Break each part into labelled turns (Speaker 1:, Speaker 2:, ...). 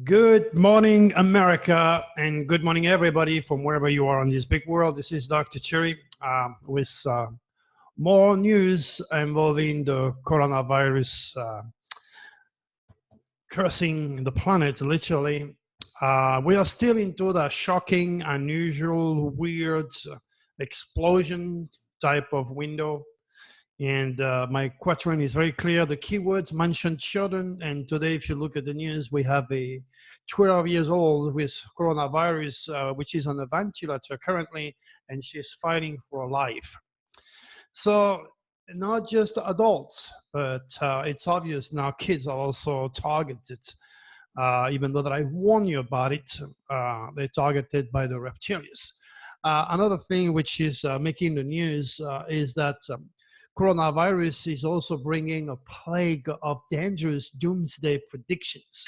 Speaker 1: Good morning, America, and good morning, everybody, from wherever you are on this big world. This is Dr. Cherry with more news involving the coronavirus cursing the planet, literally. We are still into the shocking, unusual, weird explosion type of window. And my quatrain is very clear. The keywords mentioned children. And today, if you look at the news, we have a 12 years old with coronavirus, which is on a ventilator currently, and she's fighting for life. So not just adults, but it's obvious now kids are also targeted. Even though that I warn you about it, they're targeted by the reptilians. Another thing which is making the news is that coronavirus is also bringing a plague of dangerous doomsday predictions.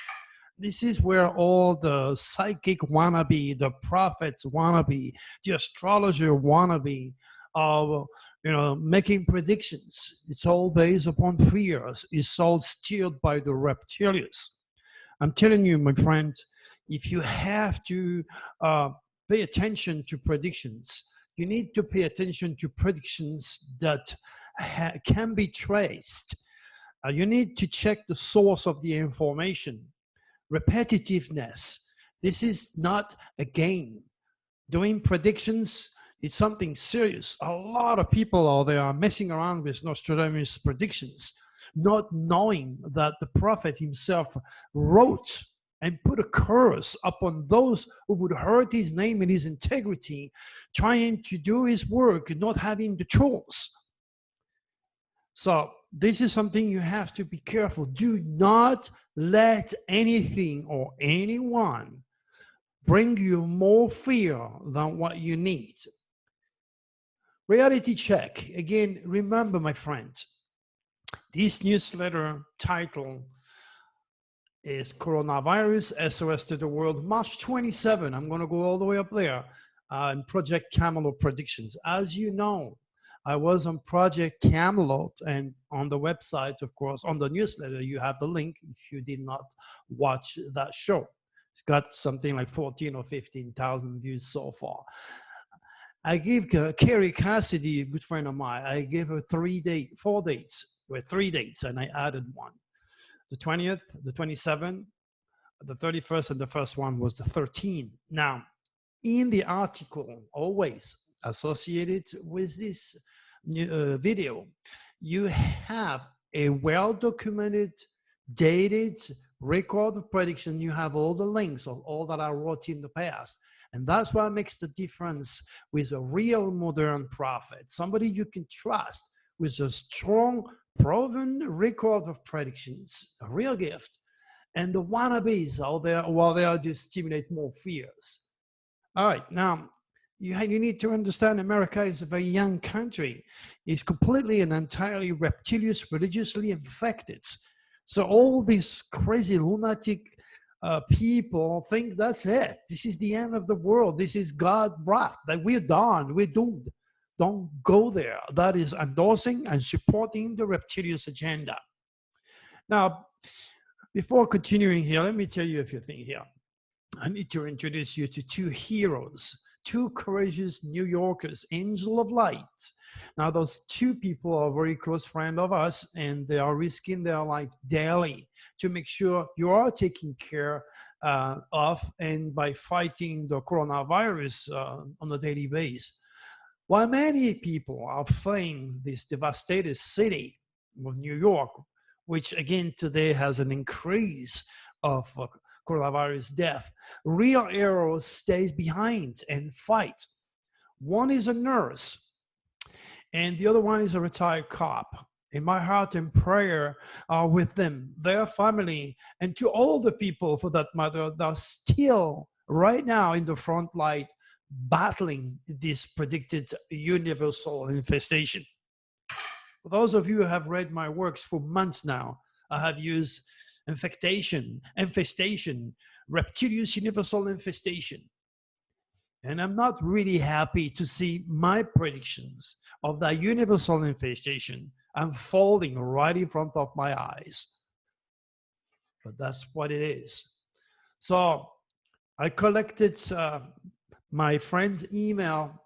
Speaker 1: This is where all the psychic wannabe, the prophets wannabe, the astrologer wannabe are, making predictions. It's all based upon fears. It's all steered by the reptilians. I'm telling you, my friend, if you have to pay attention to predictions, you need to pay attention to predictions that can be traced. You need to check the source of the information. Repetitiveness. This is not a game. Doing predictions, it's something serious. A lot of people out there are messing around with Nostradamus' predictions, not knowing that the prophet himself wrote and put a curse upon those who would hurt his name and his integrity, trying to do his work, not having the tools. So this is something you have to be careful. Do not let anything or anyone bring you more fear than what you need. Reality check. Again, remember, my friend, this newsletter title is Coronavirus SOS to the World, March 27. I'm going to go all the way up there in Project Camelot predictions. As you know, I was on Project Camelot, and on the website, of course, on the newsletter, you have the link if you did not watch that show. It's got something like 14 or 15,000 views so far. I gave Carrie Cassidy, a good friend of mine, I gave her 3 dates, and I added one. The 20th, the 27th, the 31st, and the first one was the 13th. Now, in the article, always associated with this video, you have a well-documented, dated record of prediction. You have all the links of all that I wrote in the past. And that's what makes the difference with a real modern prophet, somebody you can trust with a strong, proven record of predictions, a real gift, and the wannabes out there while they are to stimulate more fears. All right, now, you need to understand America is a very young country. It's completely and entirely reptilian, religiously infected. So all these crazy lunatic people think that's it. This is the end of the world. This is God's wrath. That we're done. We're doomed. Don't go there. That is endorsing and supporting the reptilian agenda. Now, before continuing here, let me tell you a few things here. I need to introduce you to two heroes, two courageous New Yorkers, angel of light. Now, those two people are very close friends of us, and they are risking their life daily to make sure you are taken care of and by fighting the coronavirus on a daily basis. While many people are fleeing this devastated city of New York, which again today has an increase of coronavirus death, real heroes stays behind and fights. One is a nurse, and the other one is a retired cop. In my heart and prayer are with them, their family, and to all the people, for that matter, that are still right now in the front line battling this predicted universal infestation. For those of you who have read my works for months now, I have used infestation, reptilian universal infestation. And I'm not really happy to see my predictions of that universal infestation unfolding right in front of my eyes. But that's what it is. So I collected my friend's email,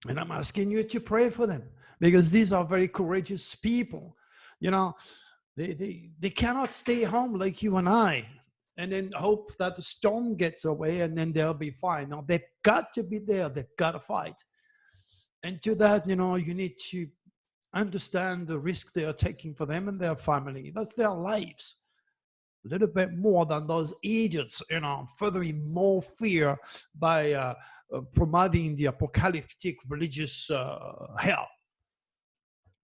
Speaker 1: and I'm asking you to pray for them, because these are very courageous people. You know, they cannot stay home like you and I and then hope that the storm gets away and then they'll be fine. No, they've got to be there. They've got to fight. And to that, you know, you need to understand the risk they are taking for them and their family. That's their lives. A little bit more than those idiots, you know, furthering more fear by promoting the apocalyptic religious hell.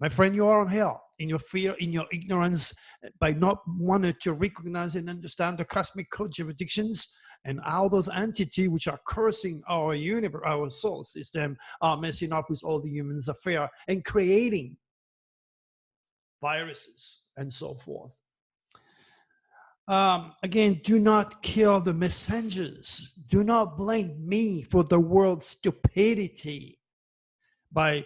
Speaker 1: My friend, you are on hell in your fear, in your ignorance, by not wanting to recognize and understand the cosmic code jurisdictions and how those entities which are cursing our universe, our soul system, are messing up with all the humans' affair and creating viruses and so forth. Again, do not kill the messengers. Do not blame me for the world's stupidity by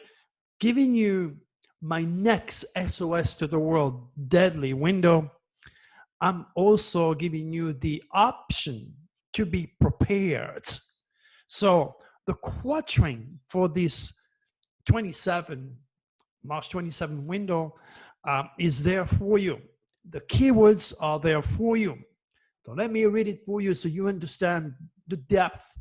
Speaker 1: giving you my next SOS to the world deadly window. I'm also giving you the option to be prepared. So the quatrain for this March 27 window is there for you. The keywords are there for you. So let me read it for you so you understand the depth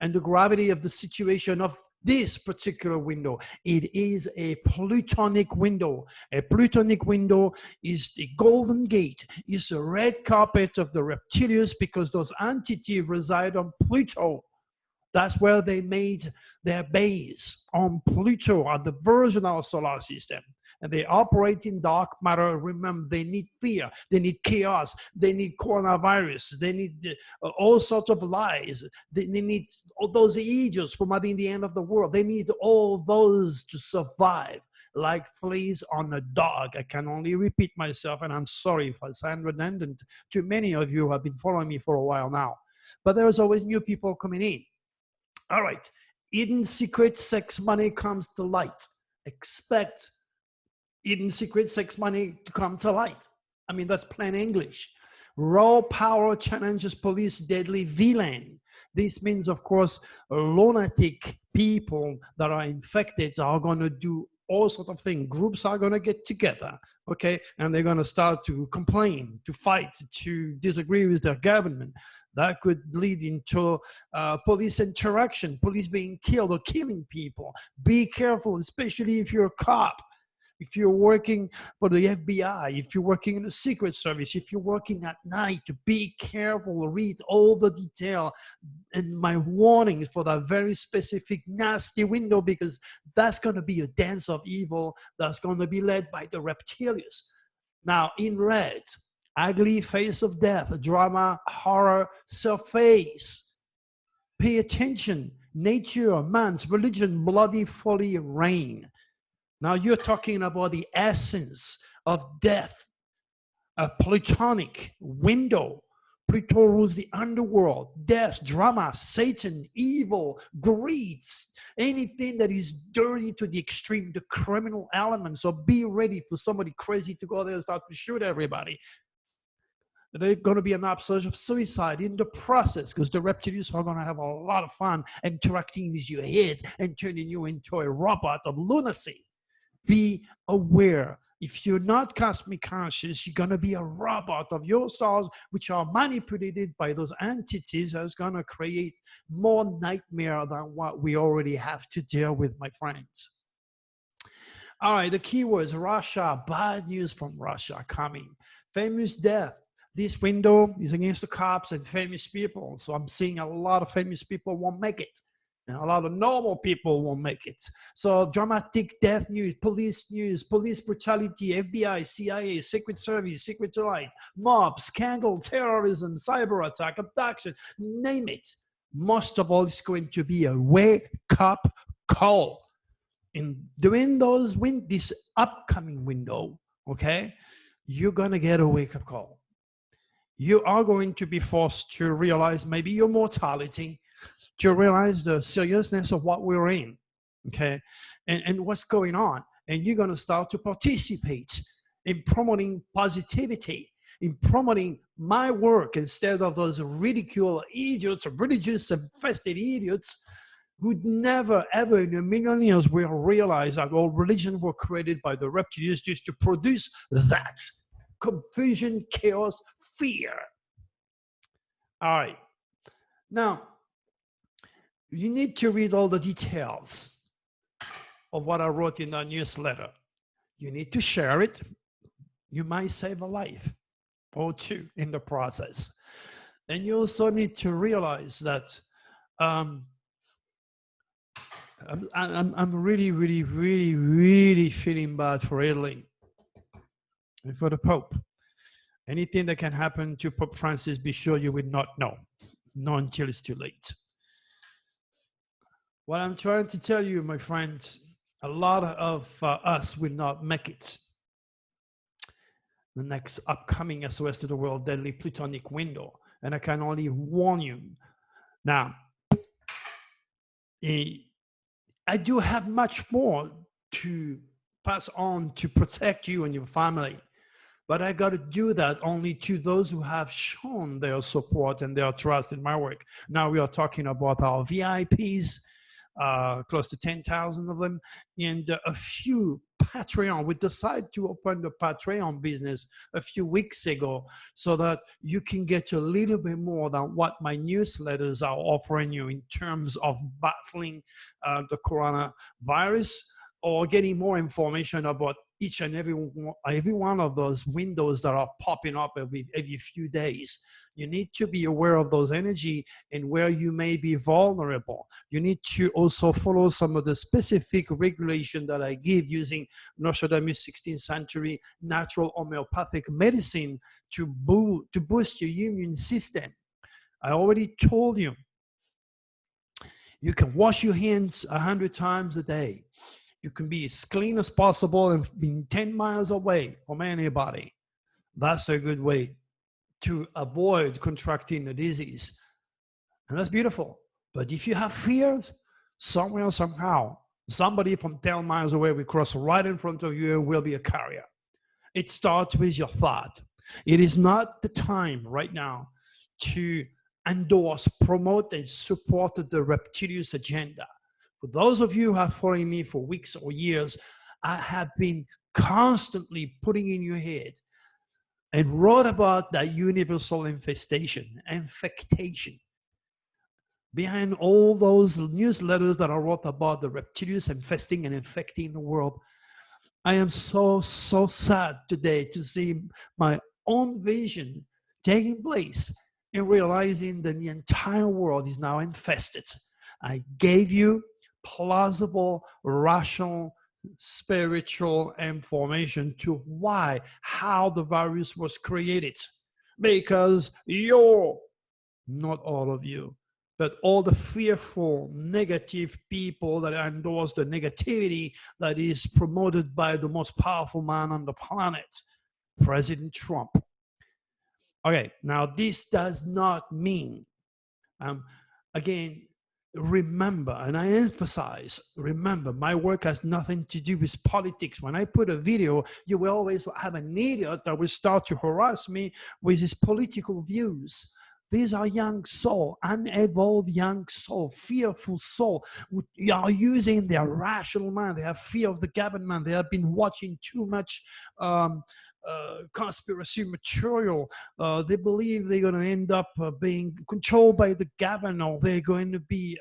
Speaker 1: and the gravity of the situation of this particular window. It is a plutonic window. A plutonic window is the golden gate, is the red carpet of the reptilians, because those entities reside on Pluto. That's where they made their base, on Pluto, at the version of our solar system. And they operate in dark matter. Remember, they need fear, they need chaos, they need coronavirus, they need all sorts of lies, they need all those idiots promoting the end of the world. They need all those to survive like fleas on a dog. I can only repeat myself, and I'm sorry if I sound redundant to many of you who have been following me for a while now. But there's always new people coming in. All right, hidden secret sex money comes to light. Expect hidden secret sex money to come to light. I mean, that's plain English. Raw power challenges police deadly villain. This means, of course, lunatic people that are infected are going to do all sorts of things. Groups are going to get together, okay? And they're going to start to complain, to fight, to disagree with their government. That could lead into police interaction, police being killed or killing people. Be careful, especially if you're a cop. If you're working for the FBI, if you're working in the Secret Service, if you're working at night, be careful, read all the detail and my warnings for that very specific nasty window, because that's going to be a dance of evil that's going to be led by the reptilians. Now, in red, ugly face of death, drama, horror, surface. Pay attention, nature, man's religion, bloody folly, reign. Now you're talking about the essence of death, a plutonic window. Pluto rules the underworld, death, drama, Satan, evil, greed, anything that is dirty to the extreme, the criminal element. So be ready for somebody crazy to go there and start to shoot everybody. There's going to be an upsurge of suicide in the process, because the reptilians are going to have a lot of fun interacting with your head and turning you into a robot of lunacy. Be aware. If you're not cosmic conscious, you're going to be a robot of your stars, which are manipulated by those entities. That's going to create more nightmare than what we already have to deal with, my friends. All right, the keywords: Russia, bad news from Russia coming. Famous death. This window is against the cops and famous people. So I'm seeing a lot of famous people won't make it. And a lot of normal people won't make it. So dramatic death news, police brutality, FBI, CIA, Secret Service, Secret Light, mob, scandal, terrorism, cyber attack, abduction, name it. Most of all, it's going to be a wake-up call. And during this upcoming window, okay, you're going to get a wake-up call. You are going to be forced to realize maybe your mortality, to realize the seriousness of what we're in, okay, and what's going on. And you're going to start to participate in promoting positivity. in promoting my work instead of those ridicule idiots or religious infested idiots who'd never, ever in a million years will realize that all religions were created by the reptilians just to produce that confusion, chaos, fear. All right. Now, you need to read all the details of what I wrote in the newsletter. You need to share it. You might save a life or two in the process. And you also need to realize that I'm really, really, really, really feeling bad for Italy and for the Pope. Anything that can happen to Pope Francis, be sure you will not know. Not until it's too late. What I'm trying to tell you, my friends, a lot of us will not make it. The next upcoming SOS to the world deadly plutonic window. And I can only warn you. Now, I do have much more to pass on to protect you and your family. But I got to do that only to those who have shown their support and their trust in my work. Now we are talking about our VIPs, close to 10,000 of them, and a few Patreon. We decided to open the Patreon business a few weeks ago so that you can get a little bit more than what my newsletters are offering you in terms of battling the coronavirus, or getting more information about each and every one of those windows that are popping up every few days. You need to be aware of those energy and where you may be vulnerable. You need to also follow some of the specific regulation that I give using Nostradamus 16th century natural homeopathic medicine to boost your immune system. I already told you, you can wash your hands 100 times a day. You can be as clean as possible and being 10 miles away from anybody. That's a good way to avoid contracting the disease. And that's beautiful. But if you have fears, somewhere, somehow, somebody from 10 miles away will cross right in front of you and will be a carrier. It starts with your thought. It is not the time right now to endorse, promote, and support the reptilian agenda. For those of you who have followed me for weeks or years, I have been constantly putting in your head and wrote about that universal infestation. Behind all those newsletters that I wrote about the reptilians infesting and infecting the world, I am so sad today to see my own vision taking place and realizing that the entire world is now infested. I gave you plausible, rational, spiritual information to how the virus was created. Because you're, not all of you, but all the fearful, negative people that endorse the negativity that is promoted by the most powerful man on the planet, President Trump. Okay, now this does not mean, again, remember, and I emphasize, remember, my work has nothing to do with politics. When I put a video, you will always have an idiot that will start to harass me with his political views. These are young soul, unevolved young soul, fearful soul, who are using their rational mind. They have fear of the government. They have been watching too much conspiracy material. They believe they're going to end up being controlled by the government. They're going to be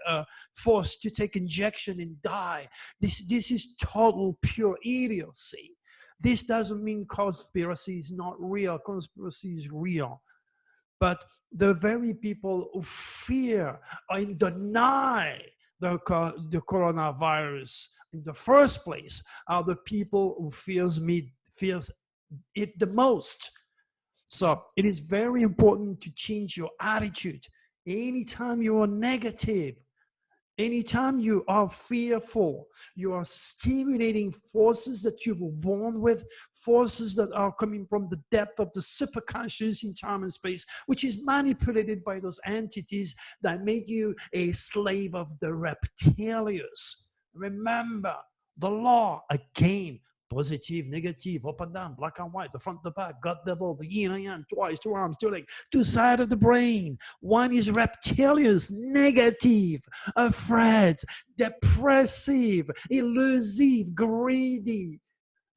Speaker 1: forced to take injection and die. This is total pure idiocy. This doesn't mean conspiracy is not real. Conspiracy is real. But the very people who fear and deny the coronavirus in the first place are the people who fears it the most. So it is very important to change your attitude. Anytime you are negative, anytime you are fearful, you are stimulating forces that you were born with, forces that are coming from the depth of the superconscious in time and space, which is manipulated by those entities that make you a slave of the reptilians. Remember, the law, again, Positive, negative, up and down, black and white, the front, the back, gut, devil, the yin and yang, twice, two arms, two legs, two sides of the brain. One is reptilious, negative, afraid, depressive, elusive, greedy.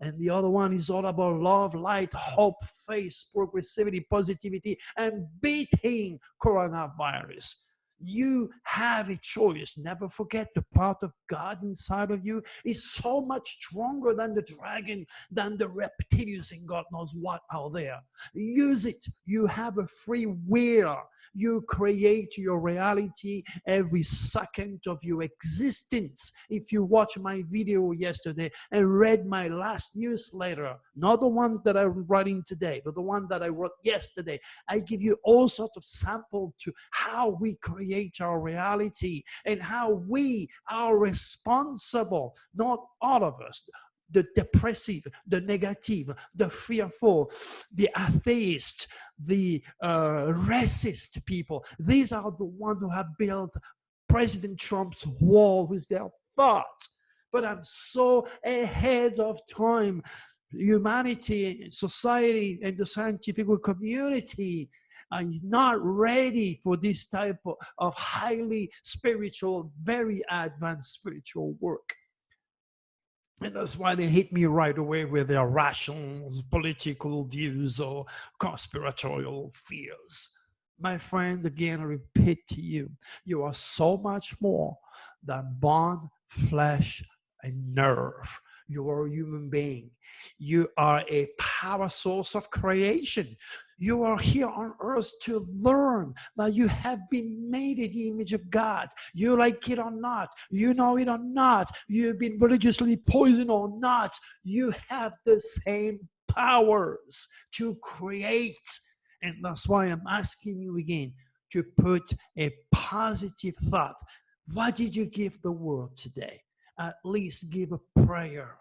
Speaker 1: And the other one is all about love, light, hope, faith, progressivity, positivity, and beating coronavirus. You have a choice. Never forget the part of God inside of you is so much stronger than the dragon, than the reptilians and God knows what out there. Use it. You have a free will. You create your reality every second of your existence. If you watch my video yesterday and read my last newsletter, not the one that I'm writing today, but the one that I wrote yesterday, I give you all sorts of samples to how we create our reality and how we are responsible, not all of us. The depressive, the negative, the fearful, the atheist, the racist people. These are the ones who have built President Trump's wall with their thoughts. But I'm so ahead of time. Humanity, society, and the scientific community are not ready for this type of highly spiritual, very advanced spiritual work. And that's why they hit me right away with their rational political views or conspiratorial fears. My friend, again, I repeat to you, you are so much more than bone, flesh, and nerve. You are a human being. You are a power source of creation. You are here on earth to learn that you have been made in the image of God. You like it or not, you know it or not, you've been religiously poisoned or not, you have the same powers to create. And that's why I'm asking you again to put a positive thought. What did you give the world today? At least give a prayer.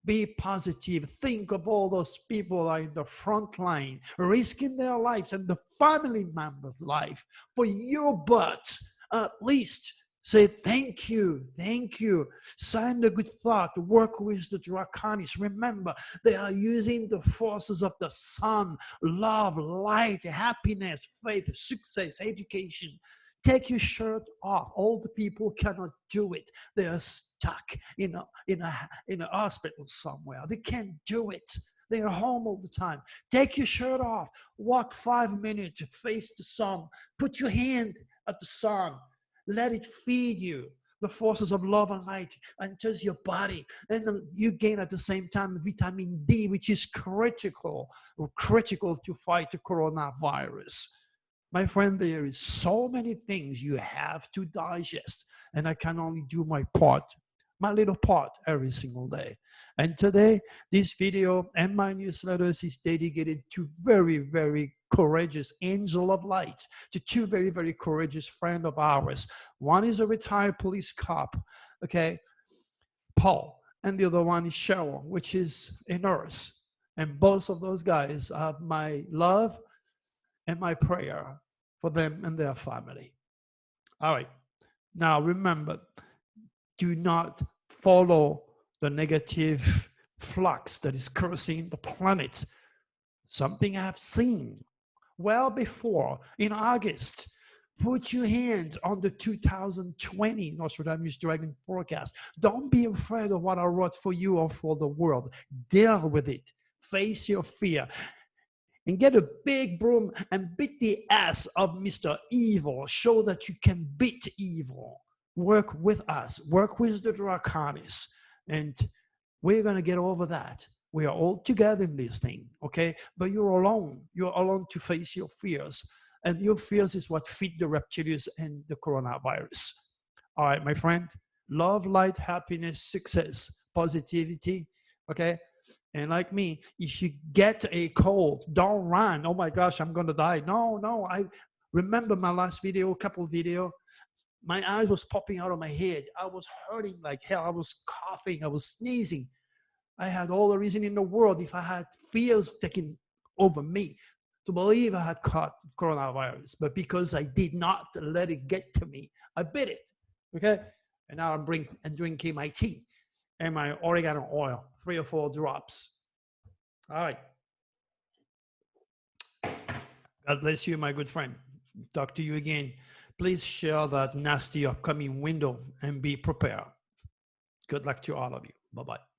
Speaker 1: Be positive. Think of all those people are in the front line, risking their lives and the family members' life for your butt. At least say thank you, thank you. Send a good thought. Work with the draconics. Remember, they are using the forces of the sun, love, light, happiness, faith, success, education. Take your shirt off. All the people cannot do it. They are stuck in a hospital somewhere. They can't do it. They are home all the time. Take your shirt off. Walk 5 minutes. Face the sun. Put your hand at the sun. Let it feed you. The forces of love and light enters your body. And you gain at the same time vitamin D, which is critical to fight the coronavirus. My friend, there is so many things you have to digest, and I can only do my part, my little part every single day. And today, this video and my newsletters is dedicated to very, very courageous angel of light, to two very, very courageous friends of ours. One is a retired police cop, okay, Paul, and the other one is Cheryl, which is a nurse. And both of those guys have my love and my prayer for them and their family. All right. Now remember, do not follow the negative flux that is cursing the planet. Something I have seen well before in August. Put your hands on the 2020 Nostradamus Dragon forecast. Don't be afraid of what I wrote for you or for the world. Deal with it. Face your fear. And get a big broom and beat the ass of Mr. Evil. Show that you can beat evil. Work with us. Work with the draconics. And we're going to get over that. We are all together in this thing, okay? But you're alone. You're alone to face your fears. And your fears is what feed the reptilians and the coronavirus. All right, my friend. Love, light, happiness, success, positivity, okay? And like me, if you get a cold, don't run. Oh my gosh, I'm going to die. No. I remember my last video, couple video. My eyes was popping out of my head. I was hurting like hell. I was coughing. I was sneezing. I had all the reason in the world, if I had fears taking over me, to believe I had caught coronavirus. But because I did not let it get to me, I bit it. Okay? And now I'm drinking my tea. and my oregano oil, 3 or 4 drops. All right. God bless you, my good friend. Talk to you again. Please share that nasty upcoming window and be prepared. Good luck to all of you. Bye-bye.